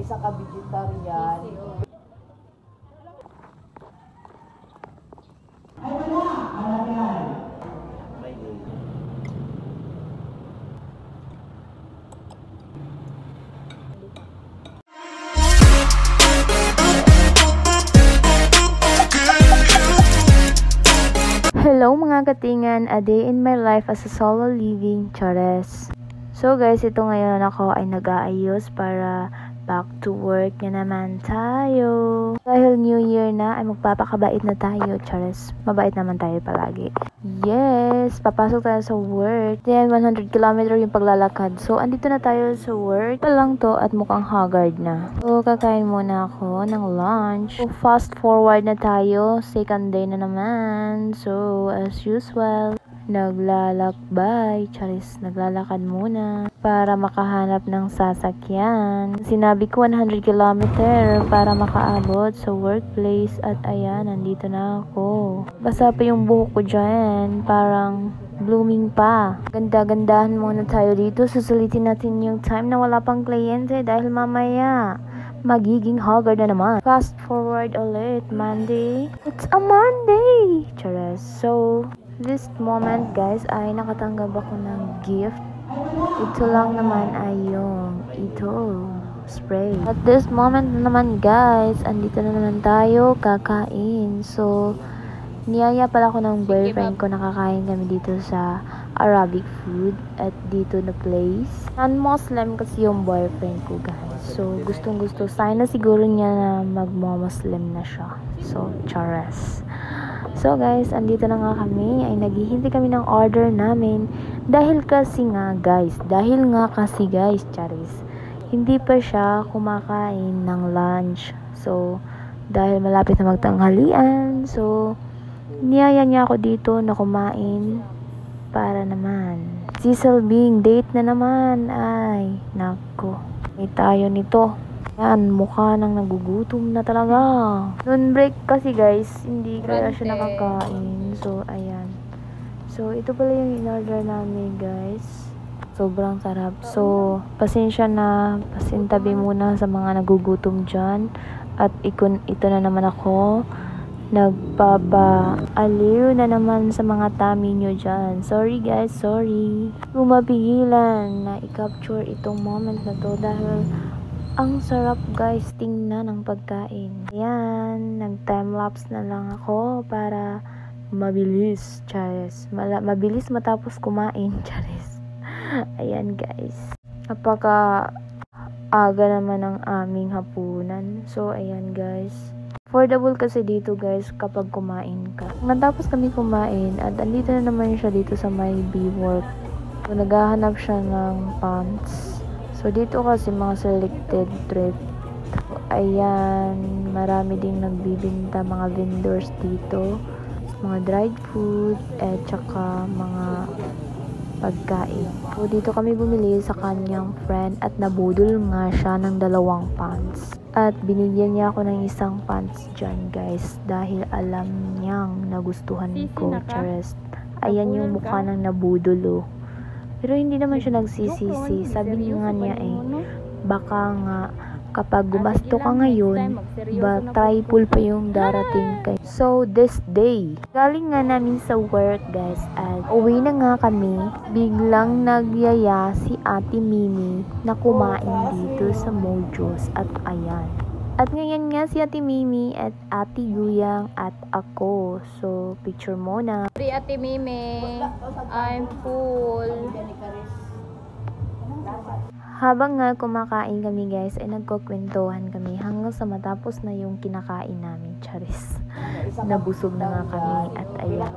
isa ka vegetarian. Ay wala, alagay. Hello mga katingan, a day in my life as a solo living, Chores. So guys, ito ngayon ako ay nag-aayos para back to work na naman tayo. Dahil New Year na ay magpapakabait na tayo, Chores. Mabait naman tayo palagi. Yes, papasok tayo sa work. Then 100 km yung paglalakad. So andito na tayo sa work. Pa lang to at mukhang haggard na. So kakain muna ako ng lunch. So fast forward na tayo. Second day na naman. So as usual, naglalakbay, Charis, naglalakad muna para makahanap ng sasakyan. Sinabi ko 100 km para makaabot sa workplace at ayan, nandito na ako. Basa pa yung buhok ko dyan, parang blooming pa. Ganda-gandahan muna tayo dito. Susulitin natin yung time na wala pang kliyente dahil mamaya magiging haggard na naman. Fast forward ulit, Monday. It's a Monday! Charis. So, this moment guys ay nakatanggap ako ng gift. Ito lang naman ay yung spray. At this moment naman guys, andito na naman tayo kakain. So niyaya pala ko ng boyfriend ko, nakakain kami dito sa Arabic food at dito na place. Non-Muslim kasi yung boyfriend ko guys. So gustong gusto, sana siguro niya na magmo-Muslim na siya. So charas. So guys, andito na nga kami, ay naghihintay kami ng order namin dahil kasi guys, Charis, hindi pa siya kumakain ng lunch. So, dahil malapit na magtanghalian, so, niyaya niya ako dito na kumain para naman. Cecil Bing, date na naman, ay, nako, may tayo nito. Yan, mukha nang nagugutom na talaga. Noon break kasi guys, hindi kaya siya nakakain. So, ayan. So, ito pala yung in-order namin guys. Sobrang sarap. So, pasensya na. Pasintabi muna sa mga nagugutom dyan. At ito na naman ako. Nagpapaaliw na naman sa mga tummy nyo dyan. Sorry guys, sorry. Mapigilan na i-capture itong moment na to dahil ang sarap guys tingnan ng pagkain. Ayan, nag-timelapse na lang ako para mabilis, Charis. Mabilis matapos kumain, Charis. Ayan guys. Napaka aga naman ang aming hapunan. So, ayan guys. Affordable kasi dito guys kapag kumain ka. Natapos kami kumain at andito na naman siya dito sa my B-work. So, naghahanap siya ng pants. So, dito kasi mga selected thrift. Ayan, marami ding nagbibinta mga vendors dito. Mga dried food, at saka mga pagkain. So, dito kami bumili sa kanyang friend at nabudol nga siya ng 2 pants. At binigyan niya ako ng 1 pants dyan guys dahil alam niyang nagustuhan ko. Charis. Ayan yung mukha ng nabudol oh. Pero hindi naman siya nagsisisi. Sabi nga niya baka nga kapag gumasto ka ngayon, triple pa yung darating kay. So, this day, galing nga namin sa work guys at uwi na nga kami. Biglang nagyaya si Ate Mimi na kumain dito sa Mojo's at ayan. At ngayon nga si Ate Mimi at Ate Guyang at ako. So, picture muna. Sorry Ate Mimi, I'm full. Habang nga kumakain kami guys, ay nagkukwentuhan kami hanggang sa matapos na yung kinakain namin, Charis. Nabusog na nga kami at ayan.